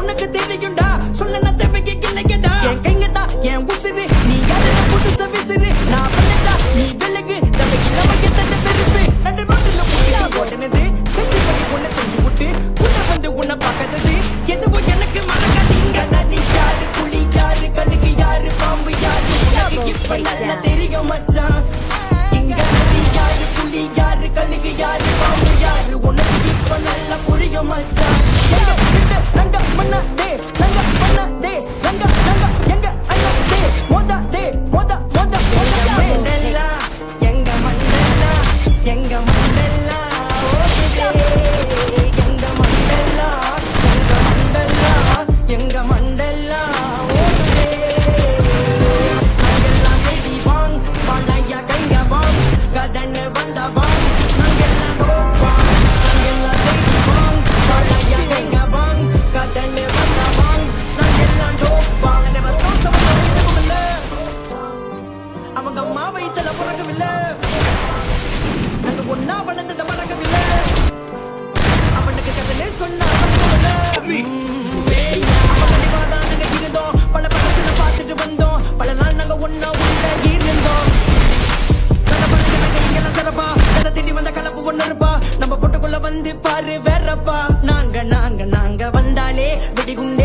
உனக்கு தெரியும்டா சொல்ல நான் தேவைக்கு இல்லையடா என் கைங்கடா என் உசுரு நீ யாரு புதுச விசிறு நான் பண்ணடா நீ விலகு நமக்கு நமக்கு தந்த பெருப்பு நடு ரோட்டுல புடியா ஓடுனது செஞ்சு பண்ணி உன்னை செஞ்சு விட்டு உன்னை வந்து உன்னை பார்க்கறது எதுவும் எனக்கு மறக்காதீங்க நதி யாரு புலி யாரு கழுகு யாரு பாம்பு யாரு உனக்கு இப்ப நல்லா தெரியும் மச்சான் இங்க நதி யாரு புலி யாரு கழுகு யாரு பாம்பு யாரு உனக்கு இப்ப நல்லா புரியும் மச்சான் எங்க கிட்ட தங்க பண்ணதே தங்க பண்ணதே தங்க தங்க எங்க அண்ணதே மோதா தே மோதா மோதா மண்டலா எங்க மண்டலா எங்க மண்டலா ஓடுதே எங்க மண்டலா எங்க மண்டலா எங்க மண்டலா ஓடுதே நாங்கெல்லாம் ரெடி வாங் பாலையா கைங்க வாங் கடனை வந்த வாங் நாங்கெல்லாம் டோப்பாங் நாங்கெல்லாம் ரெடி வாங் பாலையா கைங்க வாங் கடனை வந்த வாங் நாங்கெல்லாம் டோப்பாங் never thought someone would be able to அவங்க அம்மா வயித்துல பிறக்கவில்லை நாங்க ஒன்னா வளர்ந்தத மறக்கவில்லை அவனுக்கு கதனே சொன்னா நாங்க இருந்தோம் பல படத்துல பார்த்துட்டு வந்தோம் பல நாள் நாங்க ஒன்னா உள்ள இருந்தோம் இங்கெல்லாம் சிறப்பா கதை தேடி வந்த கலப்பு ஒண்ணு இருப்பா நம்ம பொட்டுக்குள்ள வந்து பாரு வேறப்பா நாங்க நாங்க நாங்க வந்தாலே வெடிகுண்டே